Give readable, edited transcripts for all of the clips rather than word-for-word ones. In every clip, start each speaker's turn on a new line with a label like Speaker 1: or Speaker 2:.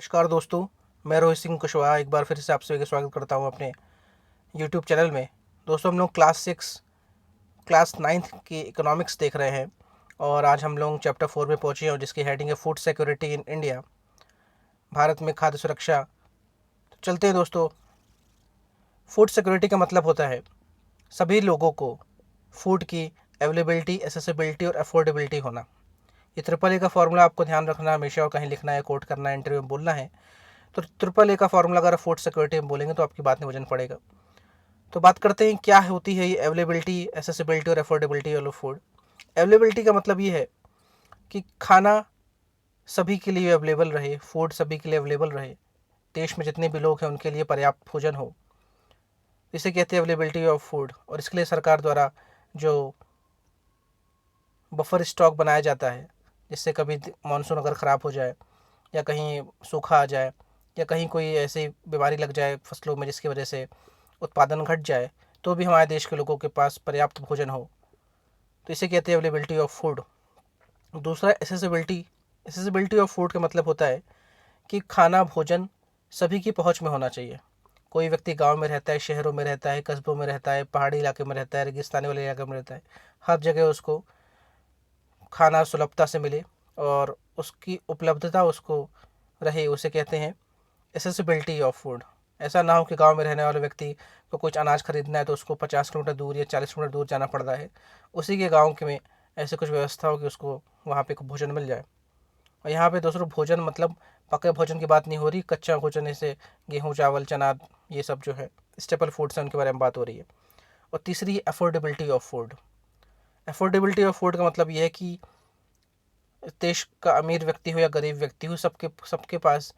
Speaker 1: नमस्कार दोस्तों। मैं रोहित सिंह कुशवाहा एक बार फिर से आप सभी का स्वागत करता हूं अपने यूट्यूब चैनल में। दोस्तों, हम लोग क्लास नाइन्थ की इकोनॉमिक्स देख रहे हैं और आज हम लोग चैप्टर 4 में पहुंचे हैं और जिसकी हेडिंग है food security in India, Bharat में खाद्य सुरक्षा। तो चलते हैं दोस्तों। फूड सिक्योरिटी का मतलब होता है सभी लोगों को फूड की अवेलेबिलिटी, एसेसिबिलिटी और अफोर्डेबिलिटी होना। ये ट्रिपल ए का फॉर्मूला आपको ध्यान रखना है हमेशा, और कहीं लिखना है, कोट करना है, इंटरव्यू में बोलना है। तो ट्रिपल ए का फॉर्मूला अगर फूड सिक्योरिटी में बोलेंगे तो आपकी बात में वजन पड़ेगा। तो बात करते हैं क्या होती है ये अवेलेबिलिटी, एसेसिबिलिटी और अफोर्डेबिलिटी ऑफ फूड। अवेलेबिलिटी का मतलब ये है कि खाना सभी के लिए अवेलेबल रहे, फूड सभी के लिए अवेलेबल रहे, देश में जितने भी लोग हैं उनके लिए पर्याप्त भोजन हो। इसे कहते हैं अवेलेबिलिटी ऑफ फूड। और इसके लिए सरकार द्वारा जो बफर स्टॉक बनाया जाता है, जिससे कभी मानसून अगर ख़राब हो जाए या कहीं सूखा आ जाए या कहीं कोई ऐसी बीमारी लग जाए फसलों में जिसकी वजह से उत्पादन घट जाए, तो भी हमारे देश के लोगों के पास पर्याप्त भोजन हो। तो इसे कहते हैं अवेलेबिलिटी ऑफ फूड। दूसरा एसेसिबिलिटी। एसेसिबिलिटी ऑफ फूड का मतलब होता है कि खाना, भोजन सभी की पहुंच में होना चाहिए। कोई व्यक्ति गांव में रहता है, शहरों में रहता है, कस्बों में रहता है, पहाड़ी इलाके में रहता है, रेगिस्तानी वाले इलाके में रहता है, हर जगह उसको खाना सुलभता से मिले और उसकी उपलब्धता उसको रहे, उसे कहते हैं एसेसिबिलिटी ऑफ फूड। ऐसा ना हो कि गांव में रहने वाले व्यक्ति को कुछ अनाज खरीदना है तो उसको 50 किलोमीटर दूर या 40 किलोमीटर दूर जाना पड़ रहा है। उसी के गांव के में ऐसे कुछ व्यवस्था हो कि उसको वहाँ पे भोजन मिल जाए। और यहाँ पे दूसरों भोजन मतलब पके भोजन की बात नहीं हो रही, कच्चा भोजन जैसे गेहूँ, चावल, चना, ये सब जो है स्टेपल फूड्स हैं उनके बारे में बात हो रही है। और तीसरी affordability of food. Affordability of food का मतलब ये है कि देश का अमीर व्यक्ति हो या गरीब व्यक्ति हो, सबके सबके पास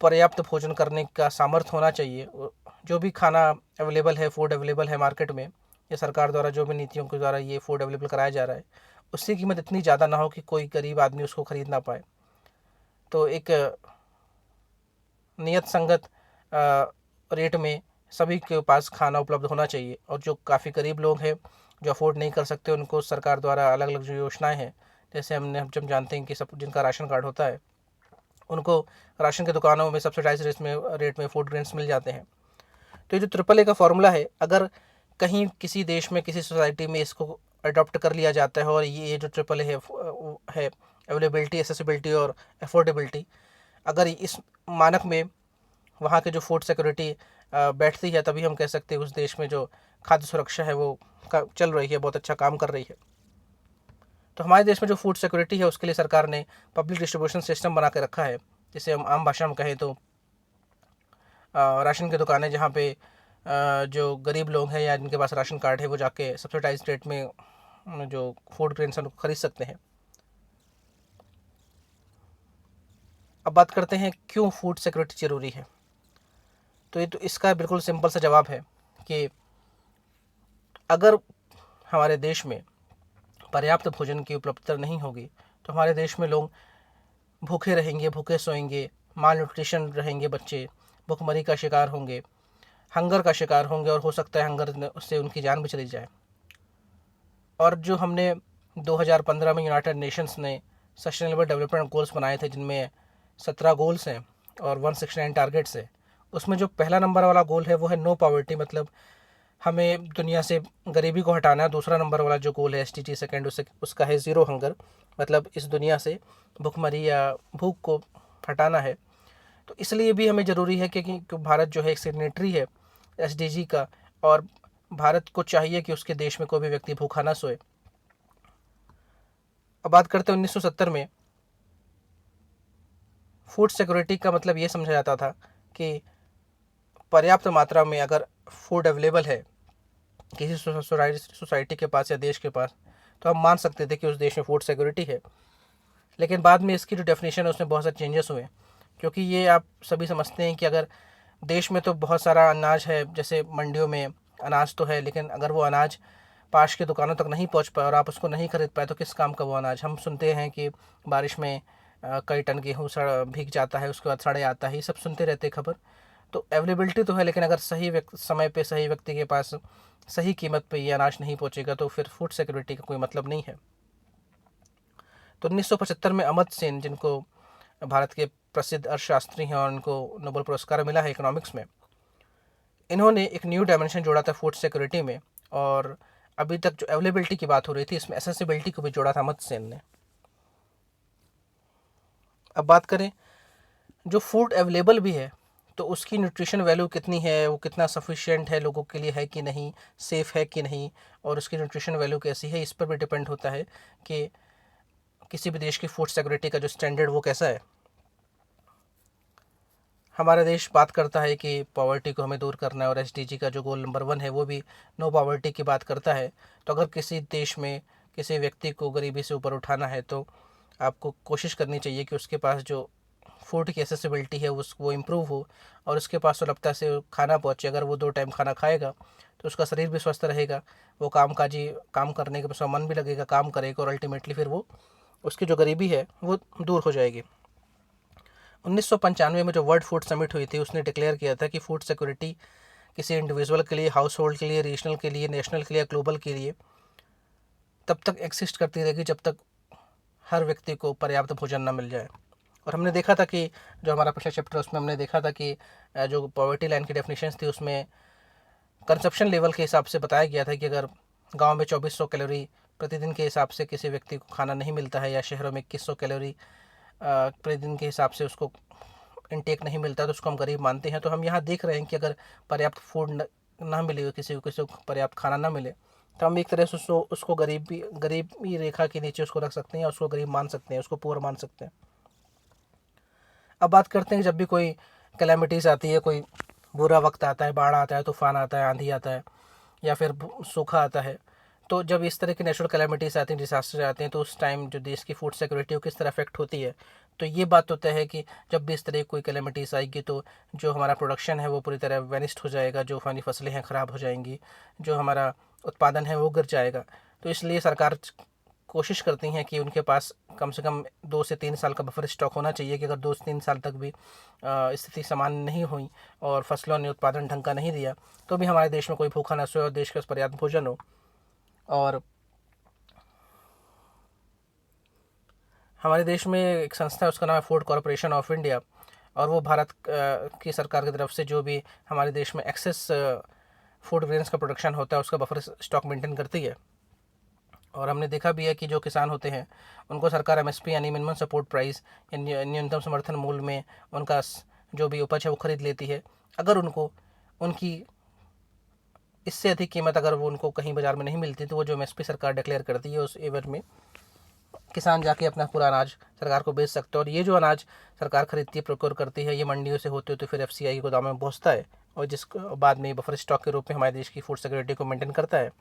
Speaker 1: पर्याप्त भोजन करने का सामर्थ्य होना चाहिए। जो भी खाना अवेलेबल है, फूड अवेलेबल है मार्केट में, या सरकार द्वारा जो भी नीतियों के द्वारा ये फूड अवेलेबल कराया जा रहा है, उसकी कीमत इतनी ज़्यादा ना हो कि कोई गरीब आदमी उसको खरीद ना पाए। तो एक नियत संगत रेट में सभी के पास खाना उपलब्ध होना चाहिए। और जो काफ़ी गरीब लोग हैं, जो अफोर्ड नहीं कर सकते, उनको सरकार द्वारा अलग अलग जो योजनाएं हैं, जैसे हम जब जानते हैं कि सब जिनका राशन कार्ड होता है उनको राशन की दुकानों में सब्सिडाइज रेट में फूड ग्रेन्स मिल जाते हैं। तो ये जो ट्रिपल ए का फॉर्मूला है, अगर कहीं किसी देश में, किसी सोसाइटी में इसको अडॉप्ट कर लिया जाता है और ये जो ट्रिपल ए है अवेलेबिलिटी, एसेसिबिलिटी और अफोर्डेबिलिटी, अगर इस मानक में वहाँ के जो फूड सिक्योरिटी बैठती है, तभी हम कह सकते हैं उस देश में जो खाद्य सुरक्षा है वो चल रही है, बहुत अच्छा काम कर रही है। तो हमारे देश में जो फूड सिक्योरिटी है उसके लिए सरकार ने पब्लिक डिस्ट्रीब्यूशन सिस्टम बना के रखा है, जिसे हम आम भाषा में कहें तो राशन की दुकानें, जहाँ पे जो गरीब लोग हैं या जिनके पास राशन कार्ड है वो जाके सब्सिडाइज रेट में जो फूड ग्रेन्स उनको खरीद सकते हैं। अब बात करते हैं क्यों फूड सिक्योरिटी ज़रूरी है। तो ये तो इसका बिल्कुल सिंपल सा जवाब है कि अगर हमारे देश में पर्याप्त भोजन की उपलब्धता नहीं होगी तो हमारे देश में लोग भूखे रहेंगे, भूखे सोएंगे, माल न्यूट्रिशन रहेंगे, बच्चे भुखमरी का शिकार होंगे, हंगर का शिकार होंगे, और हो सकता है हंगर से उनकी जान भी चली जाए। और जो हमने 2015 में यूनाइटेड नेशंस ने सस्टेनेबल डेवलपमेंट गोल्स बनाए थे, जिनमें 17 गोल्स हैं और 169 टारगेट्स है, उसमें जो पहला नंबर वाला गोल है वो है नो पॉवर्टी, मतलब हमें दुनिया से गरीबी को हटाना है। दूसरा नंबर वाला जो गोल है SDG सेकेंड, उसका है ज़ीरो हंगर, मतलब इस दुनिया से भुखमरी या भूख को हटाना है। तो इसलिए भी हमें ज़रूरी है कि भारत जो है एक सिग्नेटरी है SDG का, और भारत को चाहिए कि उसके देश में कोई भी व्यक्ति भूखा ना सोए। अब बात करते हैं 1970 में फूड सिक्योरिटी का मतलब ये समझा जाता था कि पर्याप्त मात्रा में अगर फूड अवेलेबल है किसी सोसाइटी के पास या देश के पास, तो हम मान सकते थे कि उस देश में फूड सिक्योरिटी है। लेकिन बाद में इसकी जो डेफिनेशन है उसमें बहुत सारे चेंजेस हुए, क्योंकि ये आप सभी समझते हैं कि अगर देश में तो बहुत सारा अनाज है, जैसे मंडियों में अनाज तो है, लेकिन अगर वो अनाज पास की दुकानों तक नहीं पहुंच पाए और आप उसको नहीं खरीद पाए तो किस काम का वो अनाज। हम सुनते हैं कि बारिश में कई टन गेहूँ भीग जाता है, उसके बाद सड़े आता है, ये सब सुनते रहते खबर। तो अवेलेबिलिटी तो है, लेकिन अगर सही समय पे सही व्यक्ति के पास सही कीमत पे ये अनाज नहीं पहुंचेगा तो फिर फूड सिक्योरिटी का कोई मतलब नहीं है। तो 1975 में अमर्त्य सेन, जिनको भारत के प्रसिद्ध अर्थशास्त्री हैं और उनको नोबेल पुरस्कार मिला है इकोनॉमिक्स में। इन्होंने एक न्यू डायमेंशन जोड़ा था फूड सिक्योरिटी में, और अभी तक जो अवेलेबिलिटी की बात हो रही थी इसमें एसेसिबिलिटी को भी जोड़ा था अमर्त्य सेन ने। अब बात करें जो फूड अवेलेबल भी है तो उसकी न्यूट्रिशन वैल्यू कितनी है, वो कितना सफिशिएंट है लोगों के लिए है कि नहीं, सेफ़ है कि नहीं, और उसकी न्यूट्रिशन वैल्यू कैसी है, इस पर भी डिपेंड होता है कि किसी भी देश की फूड सिक्योरिटी का जो स्टैंडर्ड वो कैसा है। हमारा देश बात करता है कि पॉवर्टी को हमें दूर करना है और एसडीजी का जो गोल नंबर 1 है वो भी नो पॉवर्टी की बात करता है। तो अगर किसी देश में किसी व्यक्ति को गरीबी से ऊपर उठाना है तो आपको कोशिश करनी चाहिए कि उसके पास जो फूड की एसेसिबिलिटी है वो इम्प्रूव हो और उसके पास सुलभता से खाना पहुँचे। अगर वो 2 टाइम खाना खाएगा तो उसका शरीर भी स्वस्थ रहेगा, वो काम करने के उसका मन भी लगेगा, काम करेगा और अल्टीमेटली फिर वो उसकी जो गरीबी है वो दूर हो जाएगी। 1995 में जो वर्ल्ड फूड समिट हुई थी उसने डिक्लेयर किया था कि फूड सिक्योरिटी किसी इंडिविजुअल के लिए, हाउस होल्ड के लिए, रीजनल के लिए, नेशनल के लिए, ग्लोबल के लिए तब तक एग्जिस्ट करती रहेगी जब तक हर व्यक्ति को पर्याप्त भोजन न मिल जाए। और हमने देखा था कि जो हमारा पिछला चैप्टर उसमें हमने देखा था कि जो पॉवर्टी लाइन की डेफिनेशंस थी उसमें कंजप्शन लेवल के हिसाब से बताया गया था कि अगर गांव में 2400 कैलोरी प्रतिदिन के हिसाब से किसी व्यक्ति को खाना नहीं मिलता है या शहरों में 2100 कैलोरी प्रतिदिन के हिसाब से उसको इनटेक नहीं मिलता तो उसको हम गरीब मानते हैं। तो हम यहाँ देख रहे हैं कि अगर पर्याप्त फूड ना मिले, किसी को पर्याप्त खाना ना मिले तो हम एक तरह से उसको गरीबी रेखा के नीचे उसको रख सकते हैं या उसको गरीब मान सकते हैं, उसको पुअर मान सकते हैं। अब बात करते हैं कि जब भी कोई कैलेमिटीज़ आती है, कोई बुरा वक्त आता है, बाढ़ आता है, तूफान आता है, आंधी आता है या फिर सूखा आता है, तो जब इस तरह की नेचुरल कैलेमिटीज़ आती हैं, डिजास्टर आते हैं, तो उस टाइम जो देश की फूड सिक्योरिटी वो किस तरह अफेक्ट होती है। तो ये बात होता है कि जब भी इस तरह की कोई कैलेमिटीज़ आएगी तो जो हमारा प्रोडक्शन है वो पूरी तरह वेनिस्ट हो जाएगा, जो हमारी फसलें हैं ख़राब हो जाएंगी, जो हमारा उत्पादन है वो गिर जाएगा। तो इसलिए सरकार कोशिश करती हैं कि उनके पास कम से कम 2 से 3 साल का बफर स्टॉक होना चाहिए कि अगर 2 से 3 साल तक भी स्थिति सामान्य नहीं हुई और फसलों ने उत्पादन ढंग का नहीं दिया तो भी हमारे देश में कोई भूखा न सोए और देश का पर्याप्त भोजन हो। और हमारे देश में एक संस्था है उसका नाम है फूड कॉरपोरेशन ऑफ इंडिया, और वो भारत की सरकार की तरफ से जो भी हमारे देश में एक्सेस फूड ग्रेन्स का प्रोडक्शन होता है उसका बफर स्टॉक मेंटेन करती है। और हमने देखा भी है कि जो किसान होते हैं उनको सरकार एमएसपी यानी मिनिमम सपोर्ट प्राइस या न्यूनतम समर्थन मूल्य में उनका जो भी उपज है वो खरीद लेती है। अगर उनको उनकी इससे अधिक कीमत अगर वो उनको कहीं बाज़ार में नहीं मिलती तो वो जो एमएसपी सरकार डिक्लेयर करती है उस एवज में किसान जाके अपना पूरा अनाज सरकार को बेच सकते हैं। और ये जो अनाज सरकार खरीदती है, प्रोक्योर करती है, ये मंडियों से होते फिर एफसीआई गोदाम में पहुँचता है और जिस बाद में बफर स्टॉक के रूप में हमारे देश की फूड सिक्योरिटी को मेंटेन करता है।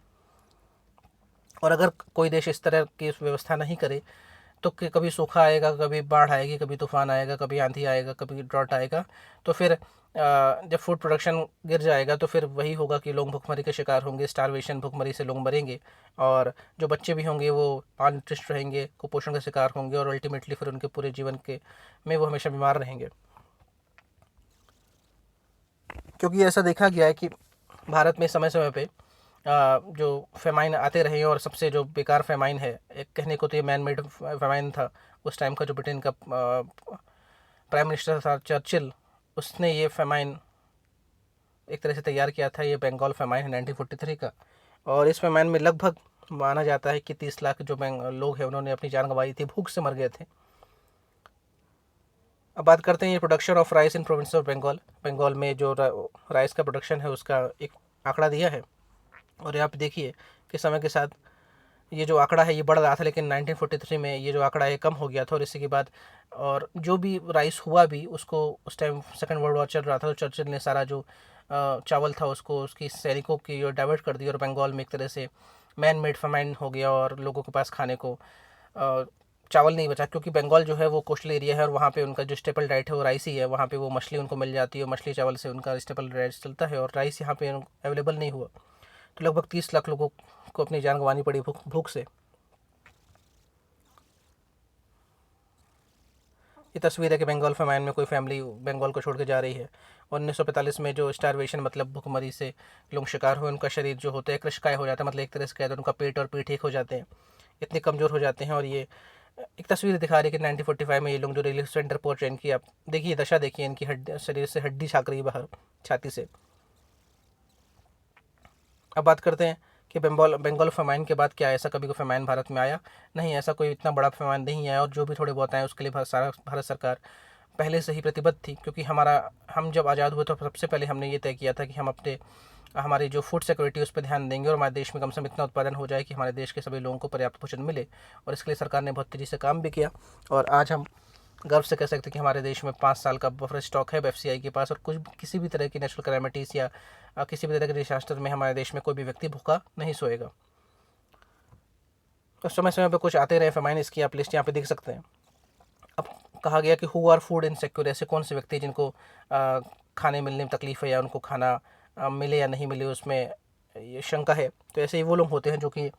Speaker 1: और अगर कोई देश इस तरह की व्यवस्था नहीं करे तो कभी सूखा आएगा, कभी बाढ़ आएगी, कभी तूफान आएगा, कभी आंधी आएगा, कभी ड्रॉट आएगा, तो फिर जब फूड प्रोडक्शन गिर जाएगा तो फिर वही होगा कि लोग भुखमरी के शिकार होंगे, स्टारवेशन, भुखमरी से लोग मरेंगे और जो बच्चे भी होंगे वो malnourished रहेंगे, कुपोषण का शिकार होंगे और अल्टीमेटली फिर उनके पूरे जीवन के में वो हमेशा बीमार रहेंगे। क्योंकि ऐसा देखा गया है कि भारत में समय समय पे जो फेमाइन आते रहे और सबसे जो बेकार फेमाइन है, एक कहने को तो ये मैन मेड फेमाइन था। उस टाइम का जो ब्रिटेन का प्राइम मिनिस्टर था चर्चिल, उसने ये फेमाइन एक तरह से तैयार किया था। ये बंगाल फेमाइन है 1943 का, और इस फेमाइन में लगभग माना जाता है कि 30 लाख जो लोग हैं उन्होंने अपनी जान गंवाई थी, भूख से मर गए थे। अब बात करते हैं ये production of rice in province of Bengal. Bengal में जो राइस का प्रोडक्शन है उसका एक आंकड़ा दिया है और यहाँ पे देखिए कि समय के साथ ये जो आंकड़ा है ये बढ़ रहा था, लेकिन 1943 में ये जो आंकड़ा है कम हो गया था और इसी के बाद और जो भी राइस हुआ भी उसको उस टाइम सेकेंड वर्ल्ड वॉर चल रहा था तो चर्चिल ने सारा जो चावल था उसको उसकी सैनिकों की ओर डाइवर्ट कर दिया और बंगाल में एक तरह से मैन मेड फेमाइन हो गया और लोगों के पास खाने को चावल नहीं बचा। क्योंकि बंगाल जो है वो कोस्टल एरिया है और वहाँ पे उनका जो स्टेपल डाइट है वो राइस ही है, वहाँ पे वो मछली उनको मिल जाती है, मछली चावल से उनका स्टेपल डाइट चलता है और राइस यहाँ पे अवेलेबल नहीं हुआ तो लगभग 30 लाख लोगों को अपनी जान गंवानी पड़ी भूख से। ये तस्वीर है कि बंगाल फेमाइन में कोई फैमिली बंगाल को छोड़ के जा रही है। 1945 में जो स्टारवेशन मतलब भूखमरी से लोग शिकार हुए, उनका शरीर जो होता है कृशकाय हो जाता है, मतलब एक तरह से कहते हैं उनका पेट और पीठ एक हो जाते हैं, इतने कमज़ोर हो जाते हैं और ये एक तस्वीर दिखा रही है कि 1945 में ये लोग जो रिलीफ सेंटर पहुंचे, इनकी आप देखिए दशा, देखिए इनकी हड्डी, शरीर से हड्डी झाँक रही है बाहर छाती से। अब बात करते हैं कि बंगाल फेमाइन के बाद क्या ऐसा कभी कोई फेमाइन भारत में आया? नहीं, ऐसा कोई इतना बड़ा फेमाइन नहीं आया, और जो भी थोड़े बहुत आए उसके लिए भारत सरकार पहले से ही प्रतिबद्ध थी, क्योंकि हम जब आज़ाद हुए तो सबसे पहले हमने ये तय किया था कि हम हमारी जो फूड सिक्योरिटी उस पर ध्यान देंगे, और हमारे देश में कम से कम इतना उत्पादन हो जाए कि हमारे देश के सभी लोगों को पर्याप्त भोजन मिले। और इसके लिए सरकार ने बहुत तेज़ी से काम भी किया, और आज हम गर्व से कह सकते हैं कि हमारे देश में 5 साल का बफर स्टॉक है एफसीआई के पास, और किसी भी तरह की नेचुरल कैलामिटीज़ या किसी भी तरह के डिसास्टर में हमारे देश में कोई भी व्यक्ति भूखा नहीं सोएगा। तो समय समय पर कुछ आते रहे फेमाइन, इसकी आप लिस्ट यहाँ पे देख सकते हैं। अब कहा गया कि हु आर फूड इनसिक्योर, ऐसे कौन से व्यक्ति जिनको खाने मिलने में तकलीफ है, या उनको खाना मिले या नहीं मिले उसमें ये शंका है। तो ऐसे ही वो लोग होते हैं जो कि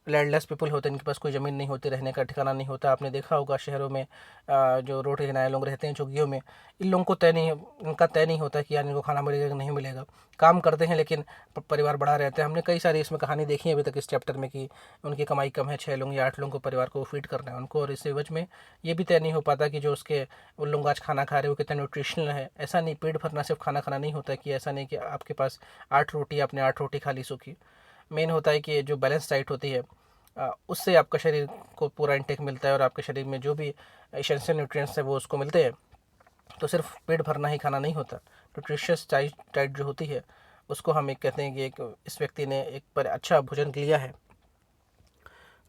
Speaker 1: लैंडलेस पीपल होते हैं, इनके पास कोई ज़मीन नहीं होती, रहने का ठिकाना नहीं होता। आपने देखा होगा शहरों में जो रोड के किनारे लोग रहते हैं झुग्गियों में, इन लोगों को इनका तय नहीं होता कि यार इनको खाना मिलेगा कि नहीं मिलेगा। काम करते हैं लेकिन परिवार बड़ा रहता है। हमने कई सारी इसमें कहानी देखी है अभी तक इस चैप्टर में कि उनकी कमाई कम है, 6 लोग या 8 लोगों को परिवार को फीड करना है उनको, और इस एवज में ये भी तय नहीं हो पाता कि जो उन लोग आज खाना खा रहे हो कितना न्यूट्रिशनल है। ऐसा नहीं, पेट भरना सिर्फ खाना खाना नहीं होता, कि ऐसा नहीं कि आपके पास 8 रोटी, आपने 8 रोटी खा ली सूखी। मेन होता है कि जो बैलेंस डाइट होती है उससे आपका शरीर को पूरा इंटेक मिलता है, और आपके शरीर में जो भी एसेंशियल न्यूट्रिएंट्स है वो उसको मिलते हैं। तो सिर्फ पेट भरना ही खाना नहीं होता, न्यूट्रिशियस डाइट जो होती है उसको हम एक कहते हैं कि एक इस व्यक्ति ने एक पर अच्छा भोजन लिया है।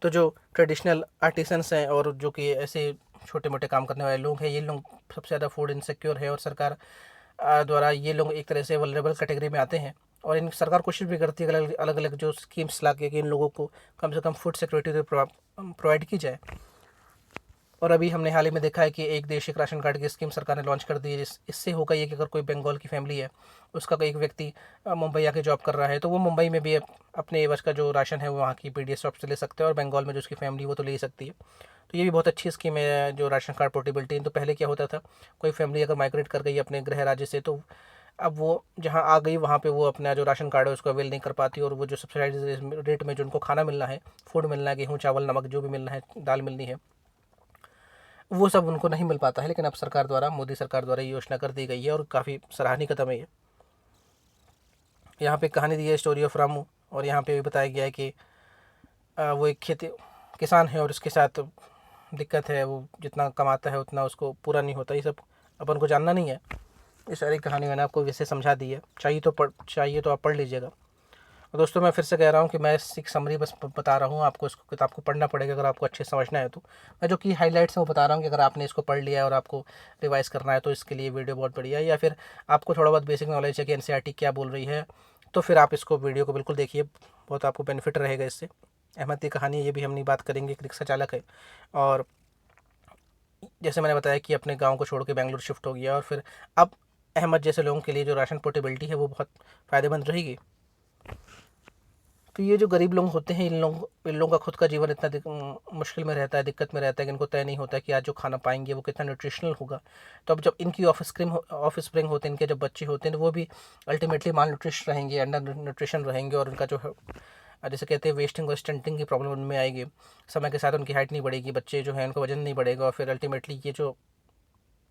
Speaker 1: तो जो ट्रेडिशनल आर्टिसंस हैं और जो कि ऐसे छोटे मोटे काम करने वाले लोग हैं, ये लोग सबसे ज़्यादा फूड इनसिक्योर है, और सरकार द्वारा ये लोग एक तरह से वल्नरेबल कैटेगरी में आते हैं। और इन सरकार कोशिश भी करती है अलग अलग जो स्कीम्स ला के कि इन लोगों को कम से कम फूड सिक्योरिटी प्रोवाइड की जाए। और अभी हमने हाल ही में देखा है कि एक देश एक राशन कार्ड की स्कीम सरकार ने लॉन्च कर दी है, इससे होगा ये कि अगर कोई बंगाल की फैमिली है, उसका कोई एक व्यक्ति मुंबई आके जॉब कर रहा है, तो वो मुंबई में भी अपने एवज का जो राशन है वो वहाँ की पीडीएस शॉप से ले सकते हैं, और बंगाल में जो उसकी फैमिली वो तो ले सकती है। तो ये भी बहुत अच्छी स्कीम है जो राशन कार्ड पोर्टेबिलिटी। तो पहले क्या होता था, कोई फैमिली अगर माइग्रेट कर गई अपने गृह राज्य से, तो अब वो जहाँ आ गई वहाँ पे वो अपना जो राशन कार्ड है उसको अवेल नहीं कर पाती, और वो जो सब्सिडाइज रेट में जो उनको खाना मिलना है, फूड मिलना है, गेहूँ चावल नमक जो भी मिलना है, दाल मिलनी है, वो सब उनको नहीं मिल पाता है। लेकिन अब सरकार द्वारा, मोदी सरकार द्वारा ये योजना कर दी गई है, और काफ़ी सराहनीय कदम है ये। यहाँ पे कहानी दी है स्टोरी ऑफ रामू, और यहाँ पे भी बताया गया है कि वो एक किसान है, और उसके साथ दिक्कत है, वो जितना कमाता है उतना उसको पूरा नहीं होता। ये सब अपन को जानना नहीं है, ये सारी कहानी मैंने आपको वैसे समझा दी है। चाहिए तो आप पढ़ लीजिएगा। और दोस्तों मैं फिर से कह रहा हूँ कि मैं एक समरी बस बता रहा हूँ आपको, इसको किताब को पढ़ना पड़ेगा अगर आपको अच्छे समझना है। तो मैं जो की हाईलाइट्स हैं वो बता रहा हूँ कि अगर आपने इसको पढ़ लिया है और आपको रिवाइज़ करना है तो इसके लिए वीडियो बहुत बढ़िया है। या फिर आपको थोड़ा बहुत बेसिक नॉलेज है कि एनसीईआरटी क्या बोल रही है, तो फिर आप इसको वीडियो को बिल्कुल देखिए, बहुत आपको बेनिफिट रहेगा इससे। अहमद की कहानी ये भी हम नहीं बात करेंगे, एक रिक्शा चालक है, और जैसे मैंने बताया कि अपने गाँव को छोड़ के बेंगलुरु शिफ्ट हो गया, और फिर अब अहमद जैसे लोगों के लिए जो राशन पोर्टेबिलिटी है वो बहुत फ़ायदेमंद रहेगी। तो ये जो गरीब लोग होते हैं, इन लोगों का खुद का जीवन इतना मुश्किल में रहता है, दिक्कत में रहता है कि इनको तय नहीं होता कि आज जो खाना पाएंगे वो कितना न्यूट्रिशनल होगा। तो अब जब इनकी ऑफ स्प्रिंग होते हैं, इनके जब बच्चे होते हैं, तो वो भी अल्टीमेटली माल न्यूट्रिशन रहेंगे, अंडर न्यूट्रिशन रहेंगे, और उनका जो है जैसे कहते हैं वेस्टिंग और स्टंटिंग की प्रॉब्लम उनमें आएगी। समय के साथ उनकी हाइट नहीं बढ़ेगी, बच्चे जो हैं उनका वजन नहीं बढ़ेगा, और फिर अल्टीमेटली ये जो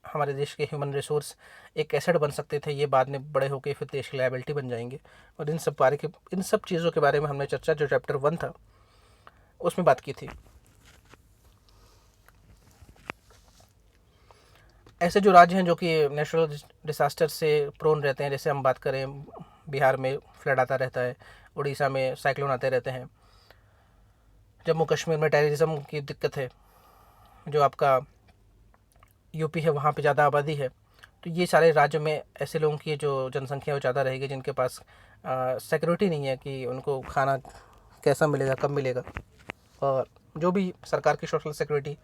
Speaker 1: हमारे देश के ह्यूमन रिसोर्स एक एसेट बन सकते थे, ये बाद में बड़े होकर फिर देश की लायबिलिटी बन जाएंगे। और इन सब चीज़ों के बारे में हमने चर्चा जो चैप्टर 1 था उसमें बात की थी। ऐसे जो राज्य हैं जो कि नेचुरल डिसास्टर से प्रोन रहते हैं, जैसे हम बात करें बिहार में फ्लड आता रहता है, उड़ीसा में साइक्लोन आते रहते हैं, जम्मू कश्मीर में टेररिज्म की दिक्कत है, जो आपका यूपी है वहाँ पे ज़्यादा आबादी है। तो ये सारे राज्य में ऐसे लोगों की जो जनसंख्या है वो ज़्यादा रहेगी, जिनके पास सिक्योरिटी नहीं है कि उनको खाना कैसा मिलेगा, कब मिलेगा। और जो भी सरकार की सोशल सिक्योरिटी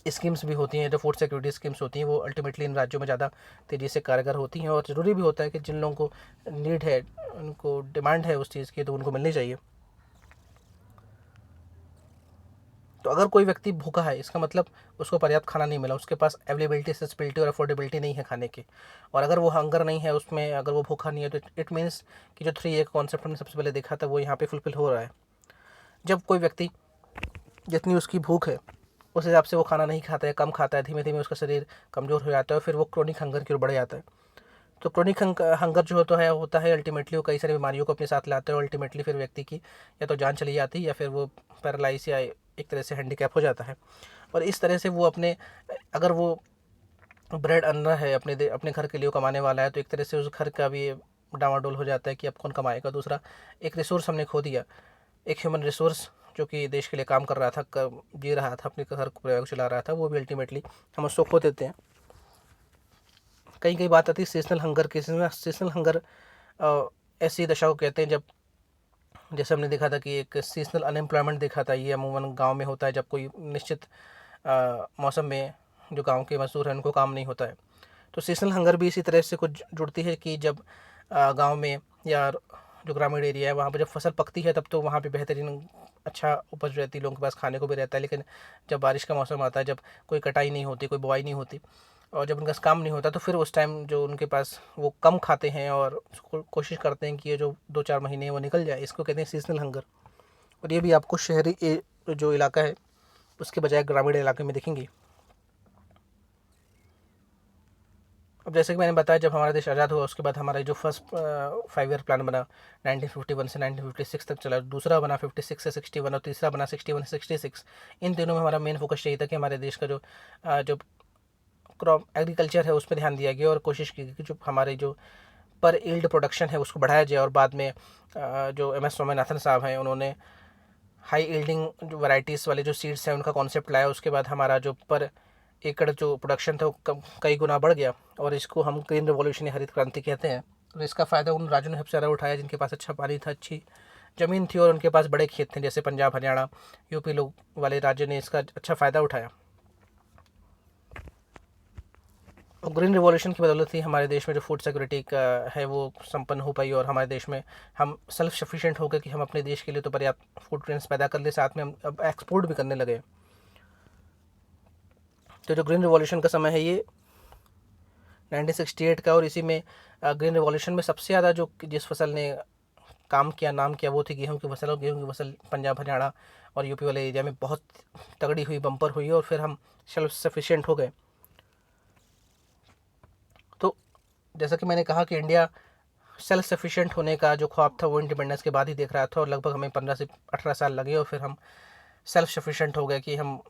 Speaker 1: स्कीम्स भी होती हैं, जो फूड सिक्योरिटी स्कीम्स होती हैं, वो अल्टीमेटली इन राज्यों में ज़्यादा तेज़ी से कारगर होती हैं। और ज़रूरी भी होता है कि जिन लोगों को नीड है, उनको डिमांड है उस चीज़ की, तो उनको मिलनी चाहिए। तो अगर कोई व्यक्ति भूखा है, इसका मतलब उसको पर्याप्त खाना नहीं मिला, उसके पास अवेलेबिलिटी, एक्सेसिबिलिटी और अफोर्डेबिलिटी नहीं है खाने की। और अगर वो हंगर नहीं है उसमें, अगर वो भूखा नहीं है, तो इट मीन्स कि जो 3A का कॉन्सेप्ट हमने सबसे पहले देखा था वो यहाँ पे फुलफिल हो रहा है। जब कोई व्यक्ति जितनी उसकी भूख है उस हिसाब से वो खाना नहीं खाता है, कम खाता है, धीमे धीमे उसका शरीर कमज़ोर हो जाता है और फिर वो क्रोनिक हंगर की ओर बढ़ जाता है। तो क्रोनिक हंगर जो होता है अल्टीमेटली वो कई सारी बीमारियों को अपने साथ लाता है और अल्टीमेटली फिर व्यक्ति की या तो जान चली जाती है या फिर वो पैरालाइज या एक तरह से हैंडीकैप हो जाता है। और इस तरह से वो अपने, अगर वो ब्रेड अर्नर है, अपने घर के लिए कमाने वाला है, तो एक तरह से उस घर का भी डामाडोल हो जाता है कि अब कौन कमाएगा। दूसरा, एक रिसोर्स हमने खो दिया, एक ह्यूमन रिसोर्स जो कि देश के लिए काम कर रहा था, जी रहा था, अपने घर को प्रयोग चला रहा था, वो भी अल्टीमेटली हम उसको खो देते हैं। कई कई बात आती है सीजनल हंगर की। सीजनल हंगर ऐसी दशा को कहते हैं जब, जैसे हमने देखा था कि एक सीजनल अनएम्प्लॉयमेंट देखा था, ये अमूमन गांव में होता है जब कोई निश्चित मौसम में जो गांव के मजदूर हैं उनको काम नहीं होता है। तो सीजनल हंगर भी इसी तरह से कुछ जुड़ती है कि जब गांव में या जो ग्रामीण एरिया है वहाँ पर जब फसल पकती है तब तो वहाँ पे बेहतरीन अच्छा उपज रहती है, लोगों के पास खाने को भी रहता है। लेकिन जब बारिश का मौसम आता है, जब कोई कटाई नहीं होती, कोई बुआई नहीं होती और जब उनका काम नहीं होता, तो फिर उस टाइम जो उनके पास वो कम खाते हैं और कोशिश करते हैं कि ये जो 2-4 महीने हैं वो निकल जाए। इसको कहते हैं सीजनल हंगर। और ये भी आपको शहरी जो इलाका है उसके बजाय ग्रामीण इलाके में दिखेंगी। अब जैसे कि मैंने बताया, जब हमारा देश आज़ाद हुआ उसके बाद हमारा जो फर्स्ट 5 ईयर प्लान बना 1951 से 1956 तक चला, दूसरा बना 56 से 61 और तीसरा बना 61 से 66। इन तीनों में हमारा मेन फोकस यही था कि हमारे देश का जो क्रॉप एग्रीकल्चर है उस पर ध्यान दिया गया और कोशिश की गई कि जो हमारे जो पर ईल्ड प्रोडक्शन है उसको बढ़ाया जाए। और बाद में जो एम एस स्वामीनाथन साहब हैं उन्होंने हाई ईल्डिंग जो वैरायटीज़ वाले जो सीड्स हैं उनका कॉन्सेप्ट लाया। उसके बाद हमारा जो पर एकड़ जो प्रोडक्शन था वो कई गुना बढ़ गया और इसको हम ग्रीन रिवॉल्यूशन या हरित क्रांति कहते हैं। तो इसका फ़ायदा उन राज्यों ने सबसे ज़्यादा उठाया जिनके पास अच्छा पानी था, अच्छी ज़मीन थी और उनके पास बड़े खेत थे, जैसे पंजाब, हरियाणा, यूपी लोग वाले राज्य ने इसका अच्छा फ़ायदा उठाया। और ग्रीन रिवॉल्यूशन की बदौलत ही हमारे देश में जो फूड सिक्योरिटी का है वो संपन्न हो पाई और हमारे देश में हम सेल्फ सफिशिएंट हो गए कि हम अपने देश के लिए तो पर्याप्त फूड ग्रेन्स पैदा कर ले, साथ में हम अब एक्सपोर्ट भी करने लगे। तो जो ग्रीन रिवॉल्यूशन का समय है ये 1968 का, और इसी में ग्रीन रिवॉल्यूशन में सबसे ज़्यादा जो जिस फसल ने काम किया, नाम किया, वो थी गेहूं की फसल। और गेहूं की फसल पंजाब, हरियाणा और यूपी वाले एरिया में बहुत तगड़ी हुई, बम्पर हुई और फिर हम सेल्फ सफिशिएंट हो गए। तो जैसा कि मैंने कहा कि इंडिया सेल्फ सफिशिएंट होने का जो ख्वाब था वो इंडिपेंडेंस के बाद ही देख रहा था और लगभग हमें 15 से 18 साल लगे और फिर हम सेल्फ सफिशिएंट हो गए कि हम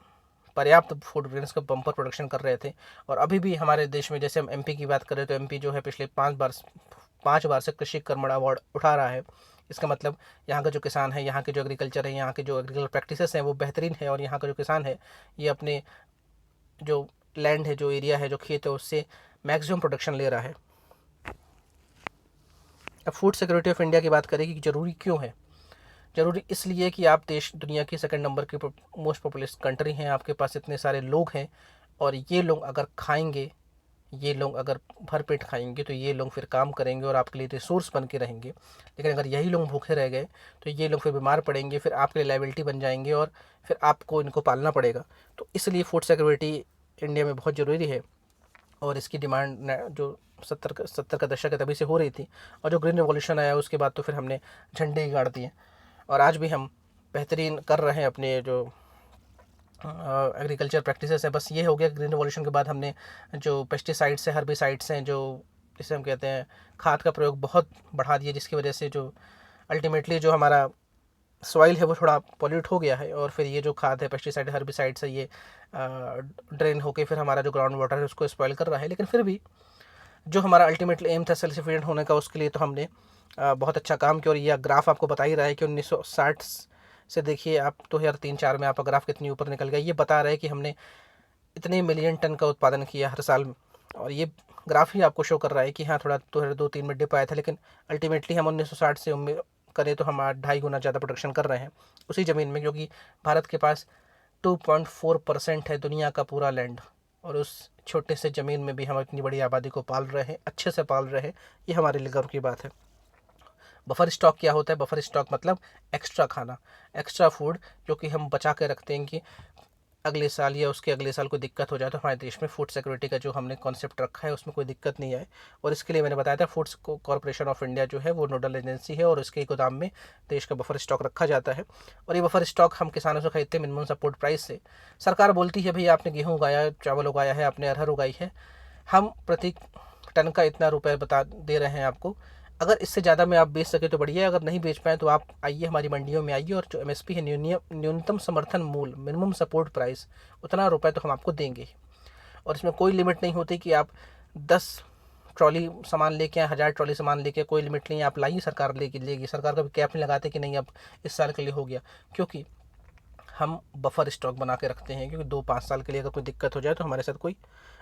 Speaker 1: पर्याप्त फूड ग्रेन्स का बम्पर प्रोडक्शन कर रहे थे। और अभी भी हमारे देश में, जैसे हम एमपी की बात करें तो एमपी जो है पिछले 5 बार से कृषि कर्मण अवार्ड उठा रहा है। इसका मतलब यहाँ का जो किसान है, यहाँ के जो एग्रीकल्चर है, यहाँ के जो एग्रीकल्चर प्रैक्टिसेस हैं वो बेहतरीन है और यहाँ का जो किसान है ये अपने जो लैंड है, जो एरिया है, जो खेत है, उससे मैक्सिमम प्रोडक्शन ले रहा है। अब फूड सिक्योरिटी ऑफ इंडिया की बात करें कि ज़रूरी क्यों है। ज़रूरी इसलिए कि आप देश दुनिया की सेकंड नंबर की मोस्ट पॉपुलस कंट्री हैं, आपके पास इतने सारे लोग हैं और ये लोग अगर खाएंगे, ये लोग अगर भर पेट खाएंगे तो ये लोग फिर काम करेंगे और आपके लिए रिसोर्स बन के रहेंगे। लेकिन अगर यही लोग भूखे रह गए तो ये लोग फिर बीमार पड़ेंगे, फिर आपके लिए लाइबिलिटी बन जाएंगे और फिर आपको इनको पालना पड़ेगा। तो इसलिए फूड सिक्योरिटी इंडिया में बहुत ज़रूरी है और इसकी डिमांड जो 70 का दशक है तभी से हो रही थी। और जो ग्रीन रिवॉल्यूशन आया उसके बाद तो फिर हमने झंडे ही गाड़ दिए और आज भी हम बेहतरीन कर रहे हैं अपने जो एग्रीकल्चर प्रैक्टिसेस है। बस ये हो गया ग्रीन रिवॉल्यूशन के बाद हमने जो पेस्टिसाइड्स हैं, हर्बिसाइड्स हैं, जो जिसे हम कहते हैं खाद का प्रयोग बहुत बढ़ा दिया, जिसकी वजह से जो अल्टीमेटली जो हमारा सॉइल है वो थोड़ा पॉल्यूट हो गया है और फिर ये जो खाद है, पेस्टिसाइड, हर्बिसाइड्स है, ये ड्रेन होके फिर हमारा जो ग्राउंड वाटर है उसको स्पॉइल कर रहा है। लेकिन फिर भी जो हमारा अल्टीमेटली एम था सेल्फ सफिशिएंट होने का, उसके लिए तो हमने बहुत अच्छा काम किया। और यह ग्राफ आपको बता ही रहा है कि 1960 से देखिए आप 2003-4 में आप ग्राफ कितनी ऊपर निकल गया, ये बता रहे हैं कि हमने इतने मिलियन टन का उत्पादन किया हर साल। और ये ग्राफ ही आपको शो कर रहा है कि हाँ थोड़ा 2002-3 में डिप आया था, लेकिन अल्टीमेटली हम 1960 से उम्मीद करें तो हम 2.5 गुना ज़्यादा प्रोडक्शन कर रहे हैं उसी ज़मीन में, क्योंकि भारत के पास 2.4% है दुनिया का पूरा लैंड और उस छोटे से ज़मीन में भी हम इतनी बड़ी आबादी को पाल रहे हैं, अच्छे से पाल रहे हैं। ये हमारे लिए गर्व की बात है। बफर स्टॉक क्या होता है? बफर स्टॉक मतलब एक्स्ट्रा खाना, एक्स्ट्रा फूड जो कि हम बचा के रखते हैं कि अगले साल या उसके अगले साल कोई दिक्कत हो जाए तो हमारे देश में फूड सिक्योरिटी का जो हमने कॉन्सेप्ट रखा है उसमें कोई दिक्कत नहीं आए। और इसके लिए मैंने बताया था फूड्स कॉरपोरेशन ऑफ इंडिया जो है वो नोडल एजेंसी है, और उसके गोदाम में देश का बफर स्टॉक रखा जाता है। और ये बफर स्टॉक हम किसानों से खरीदते हैं मिनिमम सपोर्ट प्राइस से। सरकार बोलती है भैया आपने गेहूँ उगाया, चावल उगाया है, आपने अरहर उगाई है, हम प्रति टन का इतना रुपये बता दे रहे हैं आपको, अगर इससे ज़्यादा में आप बेच सके तो बढ़िया है, अगर नहीं बेच पाएँ तो आप आइए हमारी मंडियों में आइए, और जो एमएसपी है न्यूनतम समर्थन मूल्य मिनिमम सपोर्ट प्राइस उतना रुपये तो हम आपको देंगे। और इसमें कोई लिमिट नहीं होती कि आप 10 ट्रॉली सामान लेके आए, 1000 ट्रॉली सामान लेके, कोई लिमिट नहीं, आप लाइए सरकार लेगी। सरकार का भी कैप नहीं लगाते कि नहीं अब इस साल के लिए हो गया, क्योंकि हम बफर स्टॉक बना के रखते हैं, क्योंकि 2-5 साल के लिए अगर कोई दिक्कत हो जाए तो हमारे साथ कोई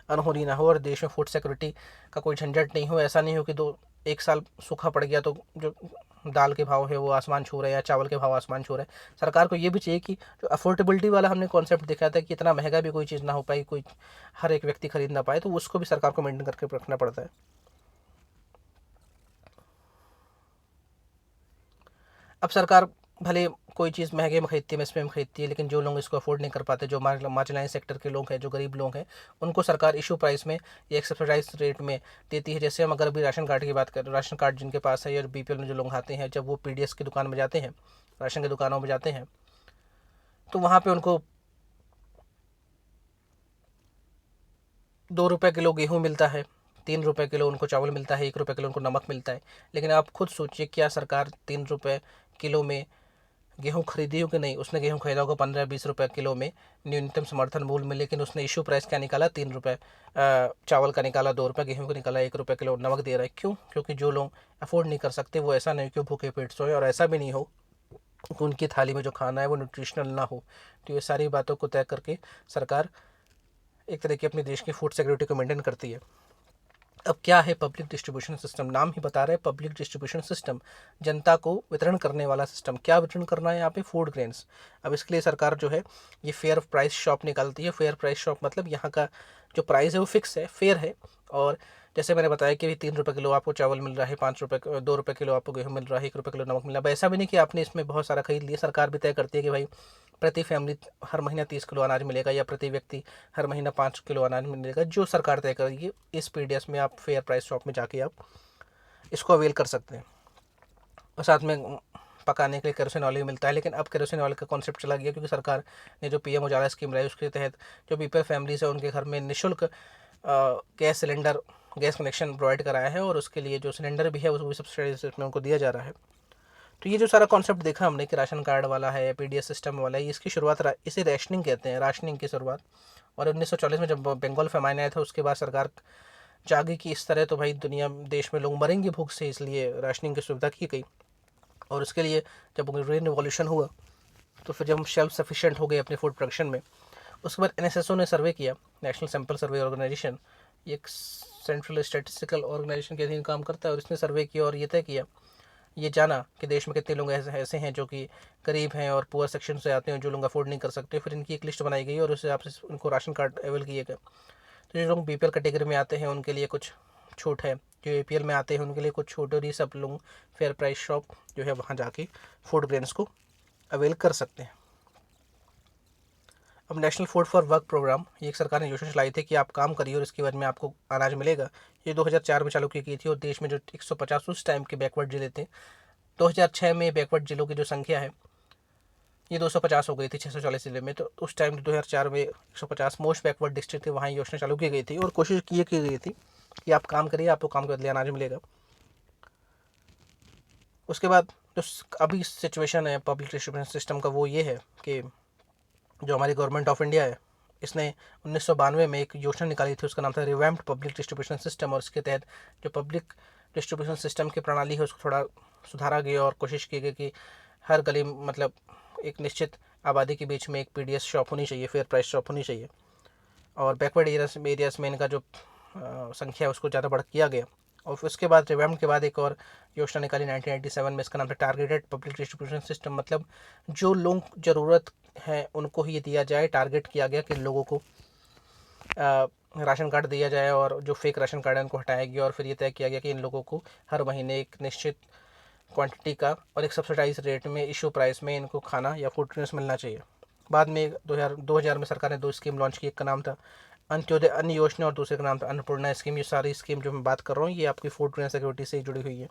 Speaker 1: अनहोनी ना हो और देश में फूड सिक्योरिटी का कोई झंझट नहीं हो। ऐसा नहीं हो कि एक साल सूखा पड़ गया तो जो दाल के भाव है वो आसमान छू रहे हैं या चावल के भाव आसमान छू रहे हैं। सरकार को ये भी चाहिए कि जो अफोर्डेबिलिटी वाला हमने कॉन्सेप्ट दिखाया था कि इतना महंगा भी कोई चीज़ ना हो पाए, कोई हर एक व्यक्ति खरीद ना पाए, तो उसको भी सरकार को मेंटेन करके रखना पड़ता है। अब सरकार भले कोई चीज़ महंगे में खरीदती है, एमएसपी में खरीदती है, लेकिन जो लोग इसको अफोर्ड नहीं कर पाते, जो मार्जिनलाइज सेक्टर के लोग हैं, जो गरीब लोग हैं, उनको सरकार इशू प्राइस में या एक सब्सिडाइज रेट में देती है। जैसे हम अगर अभी राशन कार्ड की बात करें, राशन कार्ड जिनके पास है या बीपीएल में जो लोग आते हैं, जब वो पीडीएस की दुकान में जाते हैं, राशन की दुकानों में जाते हैं, तो वहाँ पर उनको 2 रुपये किलो गेहूँ मिलता है, 3 रुपये किलो उनको चावल मिलता है, 1 रुपये किलो उनको नमक मिलता है। लेकिन आप खुद सोचिए, क्या सरकार 3 रुपये किलो में गेहूँ खरीदी हो कि नहीं? उसने गेहूँ खरीदा होगा 15-20 रुपये किलो में न्यूनतम समर्थन मूल्य में, लेकिन उसने इशू प्राइस क्या निकाला? 3 रुपये चावल का निकाला, 2 रुपये गेहूँ का निकाला, 1 रुपये किलो नमक दे रहा है। क्यों? क्योंकि जो लोग अफोर्ड नहीं कर सकते वो ऐसा नहीं कि भूखे पेट सोए, और ऐसा भी नहीं हो कि उनकी थाली में जो खाना है वो न्यूट्रिशनल ना हो। तो ये सारी बातों को तय करके सरकार एक तरह की अपने देश की फूड सिक्योरिटी को मेंटेन करती है। अब क्या है पब्लिक डिस्ट्रीब्यूशन सिस्टम? नाम ही बता रहे हैं पब्लिक डिस्ट्रीब्यूशन सिस्टम, जनता को वितरण करने वाला सिस्टम। क्या वितरण करना है यहाँ पे? Food grains. अब इसके लिए सरकार जो है ये फेयर प्राइस शॉप निकालती है। फेयर प्राइस शॉप मतलब यहाँ का जो प्राइस है वो फिक्स है, फेयर है। और जैसे मैंने बताया कि 3 रुपये किलो आपको चावल मिल रहा है, 5 रुपये 2 रुपये किलो आपको गेहूँ मिल रहा है, 1 रुपये किलो नमक मिल रहा है। ऐसा भी नहीं कि आपने इसमें बहुत सारा खरीद लिया। सरकार भी तय करती है कि भाई प्रति फैमिली हर महीना 30 किलो अनाज मिलेगा, या प्रति व्यक्ति हर महीना 5 किलो अनाज मिलेगा, जो सरकार तय करेगी। इस पीडीएस में आप फेयर प्राइस शॉप में जाके आप इसको अवेल कर सकते हैं। और साथ में पकाने के लिए केरोसिन ऑयल भी मिलता है। लेकिन अब केरोसिन ऑयल का कॉन्सेप्ट चला गया, क्योंकि सरकार ने जो पीएम उजाला स्कीम लाई उसके तहत जो बीपीएल फैमिलीज है उनके घर में निःशुल्क गैस कनेक्शन प्रोवाइड कराया है, और उसके लिए जो सिलेंडर भी है उसको भी सब्सिडी में उनको दिया जा रहा है। तो ये जो सारा कॉन्सेप्ट देखा हमने कि राशन कार्ड वाला है, पीडीएस सिस्टम वाला है, इसकी शुरुआत इसे रेशनिंग कहते हैं, राशनिंग की शुरुआत। और 1940 में जब बंगाल फेमाइन आया था उसके बाद सरकार जागी कि इस तरह तो भाई दुनिया देश में लोग मरेंगे भूख से, इसलिए राशनिंग की सुविधा की गई। और उसके लिए जब ग्रीन रिवॉल्यूशन हुआ तो फिर जब हम सेल्फ सफिशिएंट हो गए अपने फूड प्रोडक्शन में, उसके बाद एनएसएसओ ने सर्वे किया, नेशनल सैंपल सर्वे ऑर्गेनाइजेशन। ये एक सेंट्रल स्टैटिस्टिकल ऑर्गेनाइजेशन के अधीन काम करता है, और इसने सर्वे किया और ये तय किया, ये जाना कि देश में कितने लोग ऐसे हैं जो कि गरीब हैं और पुअर सेक्शन से आते हैं, जो लोग अफोर्ड नहीं कर सकते। फिर इनकी एक लिस्ट बनाई गई और उस हिसाब से उनको राशन कार्ड अवेल किए गए। तो जो लोग बीपीएल कैटेगरी में आते हैं उनके लिए कुछ छूट है, जो एपीएल में आते हैं उनके लिए कुछ छूट है, और ये सब लोग फेयर प्राइस शॉप जो है वहाँ जाके फूड ग्रेन्स को अवेल कर सकते हैं। अब national food for work programme, ये एक सरकार ने योजना चलाई थी कि आप काम करिए और इसके बाद में आपको अनाज मिलेगा। ये 2004 में चालू की गई थी, और देश में जो 150 उस टाइम के बैकवर्ड जिले थे, 2006 में बैकवर्ड जिलों की जो संख्या है ये 250 हो गई थी 640 जिले में। तो उस टाइम 2004 में 150 मोस्ट बैकवर्ड डिस्ट्रिक्ट थे, वहाँ योजना चालू की गई थी, और कोशिश की गई थी कि आप काम करिए, आपको काम के बदले अनाज मिलेगा। उसके बाद जो अभी सिचुएशन है पब्लिक डिस्ट्रीब्यूशन सिस्टम का वो ये है कि जो हमारी गवर्नमेंट ऑफ इंडिया है इसने 1992 में एक योजना निकाली थी, उसका नाम था रिवैम्प्ड पब्लिक डिस्ट्रीब्यूशन सिस्टम। और इसके तहत जो पब्लिक डिस्ट्रीब्यूशन सिस्टम की प्रणाली है उसको थोड़ा सुधारा गया, और कोशिश की गई कि हर गली मतलब एक निश्चित आबादी के बीच में एक पीडीएस शॉप होनी चाहिए, फेयर प्राइस शॉप होनी चाहिए। और बैकवर्ड एरियाज में इनका जो संख्या है उसको ज़्यादा बढ़ किया गया। और फिर उसके बाद रिवैम्प्ड के बाद एक और योजना निकाली 1997 में, इसका नाम था टारगेटेड पब्लिक डिस्ट्रीब्यूशन सिस्टम। मतलब जो लोग ज़रूरत है उनको ही दिया जाए, टारगेट किया गया कि लोगों को राशन कार्ड दिया जाए, और जो फेक राशन कार्ड है उनको हटाया गया। और फिर ये तय किया गया कि इन लोगों को हर महीने एक निश्चित क्वांटिटी का और एक सब्सिडाइज रेट में इशू प्राइस में इनको खाना या फूड ग्रेन्स मिलना चाहिए। बाद में 2000 में सरकार ने 2 स्कीम लॉन्च की। एक का नाम था अंत्योदय अन्न योजना और दूसरे का नाम था अन्नपूर्णा स्कीम। ये सारी स्कीम जो मैं बात कर रहा हूँ ये आपकी फूड ग्रेन सिक्योरिटी से जुड़ी हुई है।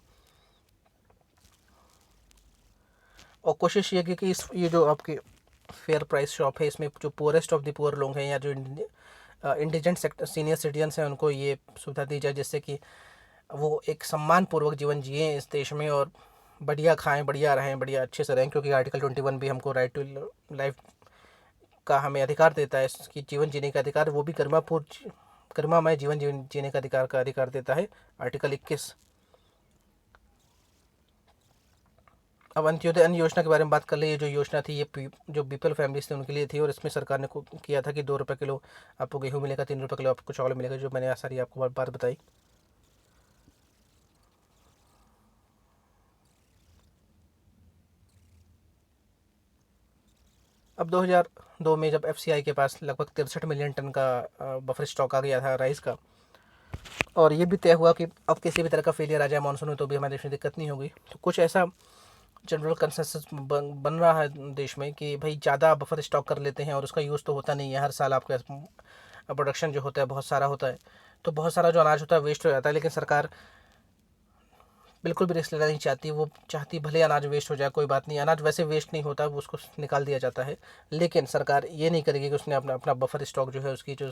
Speaker 1: और कोशिश ये की कि ये जो आपके फेयर प्राइस शॉप है इसमें जो पुअरेस्ट ऑफ द पुअर लोग हैं या जो इंडिजेंट सेक्टर सीनियर सिटीजन्स हैं उनको ये सुविधा दी जाए, जिससे कि वो एक सम्मानपूर्वक जीवन जिए इस देश में और बढ़िया खाएं, बढ़िया रहें, बढ़िया अच्छे से रहें। क्योंकि आर्टिकल 21 भी हमको राइट टू लाइफ का हमें अधिकार देता है, इसकी जीवन जीने का अधिकार, वो भी गरिमामय जीवन जीने का अधिकार देता है आर्टिकल 21। अब अंत्योदय अन्न योजना के बारे में बात कर ले। ये जो योजना थी ये जो बीपीएल फैमिलीज थे उनके लिए थी और इसमें सरकार ने किया था कि 2 रुपये किलो आपको गेहूँ मिलेगा, 3 रुपये किलो आपको चावल मिलेगा, जो मैंने सारी आपको बात बताई। अब 2002 में जब एफसीआई के पास लगभग 63 मिलियन टन का बफर स्टॉक आ गया था राइस का, और ये भी तय हुआ कि अब किसी भी तरह का फेलियर आ जाए मानसून में तो भी हमारे देश में दिक्कत नहीं होगी। तो कुछ ऐसा जनरल कंसेंसस बन रहा है देश में कि भाई ज़्यादा बफर स्टॉक कर लेते हैं और उसका यूज़ तो होता नहीं है। हर साल आपके प्रोडक्शन जो होता है बहुत सारा होता है, तो बहुत सारा जो अनाज होता है वेस्ट हो जाता है। लेकिन सरकार बिल्कुल भी रिस्क लेना नहीं चाहती। वो चाहती भले अनाज वेस्ट हो जाए, कोई बात नहीं, अनाज वैसे वेस्ट नहीं होता, वो उसको निकाल दिया जाता है। लेकिन सरकार ये नहीं करेगी कि उसने अपना अपना बफर स्टॉक जो है उसकी जो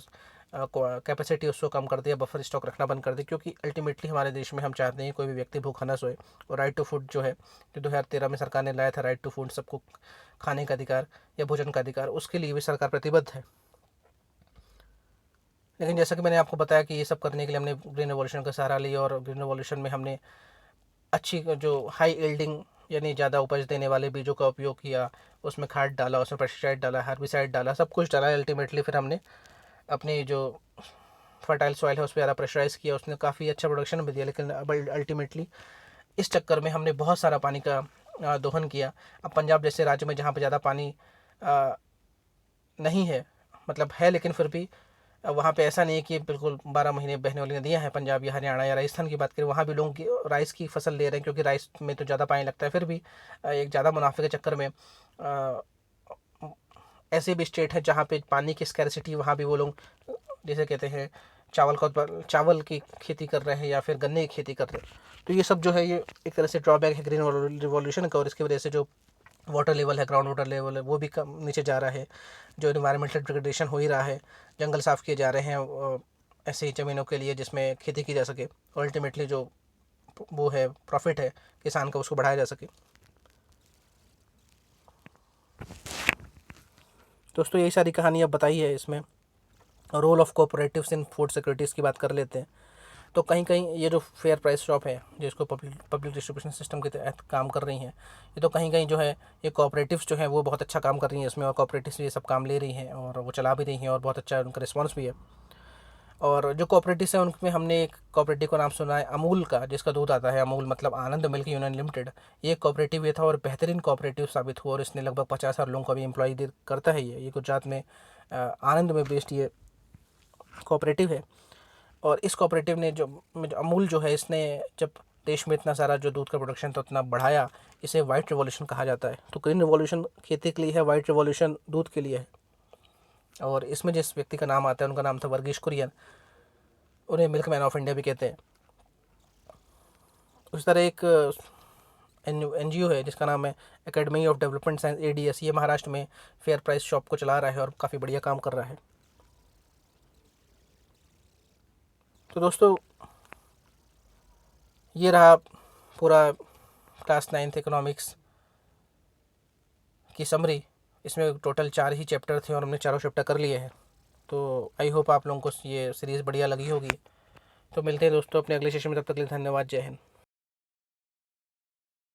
Speaker 1: कैपेसिटी उसको कम कर दिया, बफर स्टॉक रखना बंद कर दे। क्योंकि अल्टीमेटली हमारे देश में हम चाहते हैं कोई भी व्यक्ति भूखा ना सोए। और राइट टू फूड जो है जो 2013 में सरकार ने लाया था, राइट टू फूड, सबको खाने का अधिकार या भोजन का अधिकार, उसके लिए भी सरकार प्रतिबद्ध है। लेकिन जैसा कि मैंने आपको बताया कि ये सब करने के लिए हमने ग्रीन रेवोल्यूशन का सहारा लिया और ग्रीन रेवोल्यूशन में हमने अच्छी जो हाई यील्डिंग यानी ज़्यादा उपज देने वाले बीजों का उपयोग किया, उसमें खाद डाला, उसमें पेस्टिसाइड डाला, हर्बिसाइड डाला, सब कुछ डाला। अल्टीमेटली फिर हमने अपनी जो फर्टाइल सॉइल है उस पर ज़्यादा प्रेशराइज़ किया, उसने काफ़ी अच्छा प्रोडक्शन भी दिया। लेकिन अब अल्टीमेटली इस चक्कर में हमने बहुत सारा पानी का दोहन किया। अब पंजाब जैसे राज्य में जहाँ पर ज़्यादा पानी नहीं है, मतलब है लेकिन फिर भी वहाँ पे ऐसा नहीं है कि बिल्कुल 12 महीने बहने वाली नदियाँ हैं। पंजाब या हरियाणा या राजस्थान की बात करें, वहाँ भी लोग राइस की फसल ले रहे हैं, क्योंकि राइस में तो ज़्यादा पानी लगता है। फिर भी एक ज़्यादा मुनाफे के चक्कर में ऐसे भी स्टेट है जहाँ पे पानी की स्कैरसिटी, वहाँ भी वो लोग जैसे कहते हैं चावल की खेती कर रहे हैं या फिर गन्ने की खेती कर रहे हैं। तो ये सब जो है ये एक तरह से ड्रॉबैक है ग्रीन रिवॉल्यूशन का, और इसकी वजह से जो वाटर लेवल है, ग्राउंड वाटर लेवल है, वो भी कम नीचे जा रहा है। जो इन्वायरमेंटल डिग्रेडेशन हो ही रहा है, जंगल साफ़ किए जा रहे हैं ऐसी ज़मीनों के लिए जिसमें खेती की जा सके, और अल्टीमेटली जो वो है प्रॉफिट है किसान का, उसको बढ़ाया जा सके। दोस्तों यही सारी कहानी अब बताई है इसमें। Role of cooperatives in food securities की बात कर लेते हैं। तो कहीं कहीं ये जो फेयर प्राइस शॉप है जिसको पब्लिक डिस्ट्रीब्यूशन सिस्टम के तहत काम कर रही हैं, ये तो कहीं कहीं जो है ये कोऑपरेटिव्स जो है वो बहुत अच्छा काम कर रही हैं इसमें, और कोऑपरेटिव्स ये सब काम ले रही हैं और वो चला भी रही हैं और बहुत अच्छा उनका रिस्पॉन्स भी है। और जो कोऑपरेटिव्स हैं उनमें हमने एक कोऑपरेटिव का नाम सुना है अमूल का, जिसका दूध आता है अमूल मतलब आनंद मिल्क यूनियन लिमिटेड। ये कोऑपरेटिव ये था और बेहतरीन कोऑपरेटिव साबित हुआ, और इसने लगभग 50,000 लोगों का भी एम्प्लॉय करता है। ये गुजरात में आनंद में बेस्ड ये कोऑपरेटिव है। और इस कोऑपरेटिव ने जो अमूल जो है इसने जब देश में इतना सारा जो दूध का प्रोडक्शन था उतना बढ़ाया, इसे वाइट रिवॉल्यूशन कहा जाता है। तो ग्रीन रिवॉल्यूशन खेती के लिए है, वाइट रिवॉल्यूशन दूध के लिए है। और इसमें जिस व्यक्ति का नाम आता है उनका नाम था वर्गीश कुरियन, उन्हें मिल्क मैन ऑफ इंडिया भी कहते हैं। उस तरह एक NGO है जिसका नाम है academy of development science ADS, ये महाराष्ट्र में फेयर प्राइस शॉप को चला रहा है और काफ़ी बढ़िया काम कर रहा है। तो दोस्तों ये रहा पूरा क्लास 9th इकोनॉमिक्स की समरी। इसमें टोटल 4 ही चैप्टर थे और हमने चारों चैप्टर कर लिए हैं। तो आई होप आप लोगों को ये सीरीज़ बढ़िया लगी होगी। तो मिलते हैं दोस्तों अपने अगले सेशन में, तब तक के लिए धन्यवाद, जय हिंद।